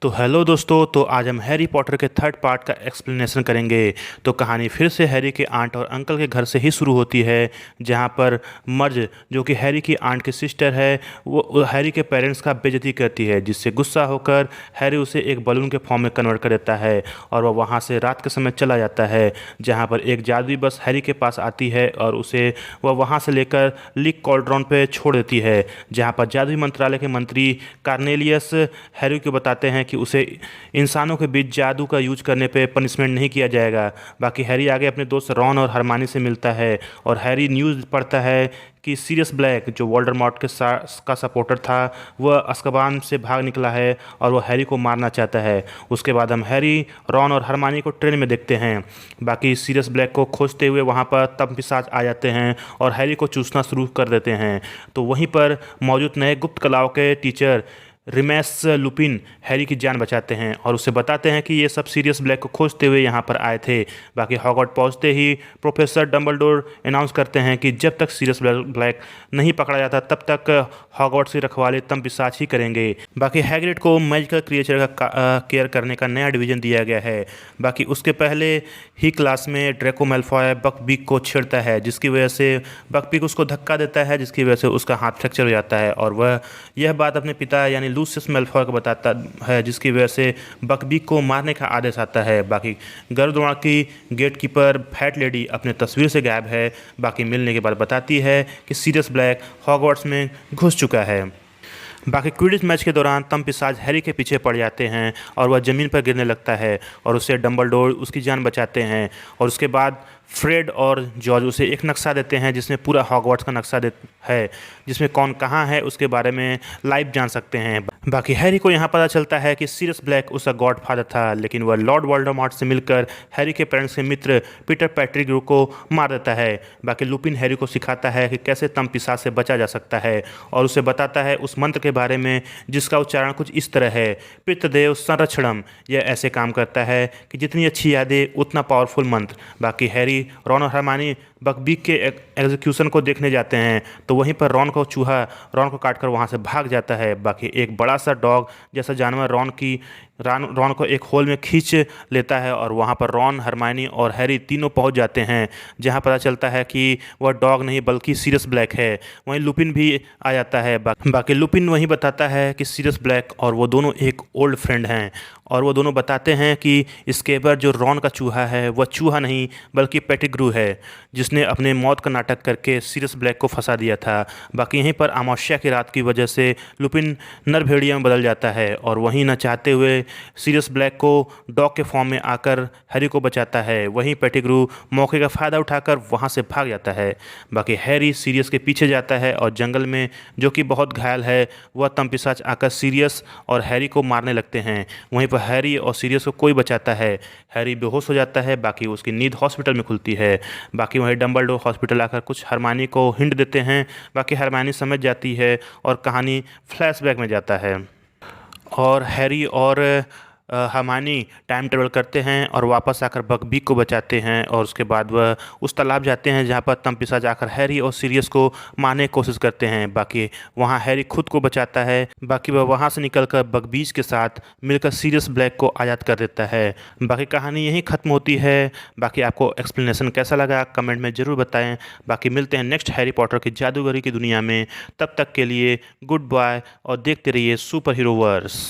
तो हेलो दोस्तों, तो आज हम हैरी पॉटर के थर्ड पार्ट का एक्सप्लेनेशन करेंगे। तो कहानी फिर से हैरी के आंट और अंकल के घर से ही शुरू होती है, जहां पर मर्ज, जो कि हैरी की आंट की सिस्टर है, वो हैरी के पेरेंट्स का बेइज्जती करती है, जिससे गुस्सा होकर हैरी उसे एक बलून के फॉर्म में कन्वर्ट कर देता है और वह वहां से रात के समय चला जाता है, जहां पर एक जादुई बस हैरी के पास आती है और उसे वह वहां से लेकर लीक कॉल्ड्रॉन पे छोड़ देती है, जहां पर जादुई मंत्रालय के मंत्री कार्नेलियस हैरी को बताते हैं कि उसे इंसानों के बीच जादू का यूज करने पे पनिशमेंट नहीं किया जाएगा। बाकी हैरी आगे अपने दोस्त रॉन और हरमानी से मिलता है और हैरी न्यूज़ पढ़ता है कि सीरियस ब्लैक, जो वोल्डेमॉर्ट का सपोर्टर था, वह अज़्काबान से भाग निकला है और वह हैरी को मारना चाहता है। उसके बाद हम हैरी, रॉन और हरमानी को ट्रेन में देखते हैं। बाकी सीरियस ब्लैक को खोजते हुए वहाँ पर तब पिशाच आ जाते हैं और हैरी को चूसना शुरू कर देते हैं। तो वहीं पर मौजूद नए गुप्त कलाओं के टीचर रिमेस लुपिन हैरी की जान बचाते हैं और उसे बताते हैं कि ये सब सीरियस ब्लैक को खोजते हुए यहाँ पर आए थे। बाकी हॉगवर्ट्स पहुँचते ही प्रोफेसर डंबलडोर अनाउंस करते हैं कि जब तक सीरियस ब्लैक नहीं पकड़ा जाता तब तक हॉगवर्ट्स की रखवाली तम पिशाच ही करेंगे। बाकी हैग्रिड को मैजिकल क्रिएचर का केयर करने का नया डिवीजन दिया गया है। बाकी उसके पहले ही क्लास में ड्रैको मैल्फॉय बकबीक को छेड़ता है, जिसकी वजह से बकबीक उसको धक्का देता है, जिसकी वजह से उसका हाथ फ्रैक्चर हो जाता है और वह यह बात अपने पिता यानी लूसियस मैल्फॉय को बताता है, जिसकी वजह से बकबीक को मारने का आदेश आता है। बाकी गर्दवाड़ की गेटकीपर फैट लेडी अपने तस्वीर से गायब है। बाकी मिलने के बाद बताती है कि सीरियस ब्लैक हॉगवर्ट्स में घुस चुका है। बाकी क्विडिच मैच के दौरान तम पिशाच हैरी के पीछे पड़ जाते हैं और वह ज़मीन पर गिरने लगता है और उससे डंबलडोर उसकी जान बचाते हैं। और उसके बाद फ्रेड और जॉर्ज उसे एक नक्शा देते हैं, जिसमें पूरा हॉगवर्ट्स का नक्शा है, जिसमें कौन कहाँ है उसके बारे में लाइव जान सकते हैं। बाकी हैरी को यहाँ पता चलता है कि सीरियस ब्लैक उसका गॉड फादर था, लेकिन वह लॉर्ड वोल्डेमॉर्ट से मिलकर हैरी के पेरेंट्स के मित्र पीटर पेटिग्रू को मार देता है। बाकी लुपिन हैरी को सिखाता है कि कैसे तम पिशाच से बचा जा सकता है और उसे बताता है उस मंत्र के बारे में, जिसका उच्चारण कुछ इस तरह है, पितृदेव संरक्षणम। यह ऐसे काम करता है कि जितनी अच्छी यादें उतना पावरफुल मंत्र। बाकी हैरी, रॉन और हरमानी बकबीक के एग्जीक्यूशन को देखने जाते हैं, तो वहीं पर रॉन को काटकर वहां से भाग जाता है। बाकी एक बड़ा सा डॉग जैसा जानवर रॉन को एक होल में खींच लेता है और वहां पर रॉन, हरमानी और हैरी तीनों पहुंच जाते हैं, जहां पता चलता है कि वह डॉग नहीं बल्कि सीरियस ब्लैक है। वहीं लुपिन भी आ जाता है। बाकी लुपिन वहीं बताता है कि सीरियस ब्लैक और वो दोनों एक ओल्ड फ्रेंड हैं और वो दोनों बताते हैं कि स्केबर, जो रॉन का चूहा है, वह चूहा नहीं बल्कि पेटिग्रू है, जिसने अपने मौत का नाटक करके सीरियस ब्लैक को फंसा दिया था। बाकी यहीं पर अमावस्या की रात की वजह से लुपिन नरभेड़िया में बदल जाता है और वहीं न चाहते हुए सीरियस ब्लैक को डॉग के फॉर्म में आकर हैरी को बचाता है। वहीं पेटिग्रू मौके का फ़ायदा उठाकर वहां से भाग जाता है। बाकी हैरी सीरियस के पीछे जाता है और जंगल में, जो कि बहुत घायल है, वह तम पिशाच आकर सीरियस और हैरी को मारने लगते हैं। वहीं पर हैरी और सीरियस को कोई बचाता है। हैरी बेहोश हो जाता है। बाकी उसकी नींद हॉस्पिटल में खुलती है। बाकी वहीं डंबलडोर हॉस्पिटल आकर कुछ हरमानी को हिंट देते हैं। बाकी हरमानी समझ जाती है और कहानी फ्लैशबैक में जाता है और हैरी और हरमानी टाइम ट्रेवल करते हैं और वापस आकर बकबीक को बचाते हैं और उसके बाद वह उस तालाब जाते हैं जहाँ पर तम पिशाच जाकर हैरी और सीरियस को मारने की कोशिश करते हैं। बाकी वहाँ हैरी खुद को बचाता है। बाकी वह वहाँ से निकलकर बकबीक के साथ मिलकर सीरियस ब्लैक को आज़ाद कर देता है। बाकी कहानी यहीं ख़त्म होती है। बाकी आपको एक्सप्लेनेशन कैसा लगा कमेंट में ज़रूर बताएँ। बाकी मिलते हैं नेक्स्ट हैरी पॉटर की जादूगरी की दुनिया में। तब तक के लिए गुड बाय और देखते रहिए सुपर हीरो वर्स।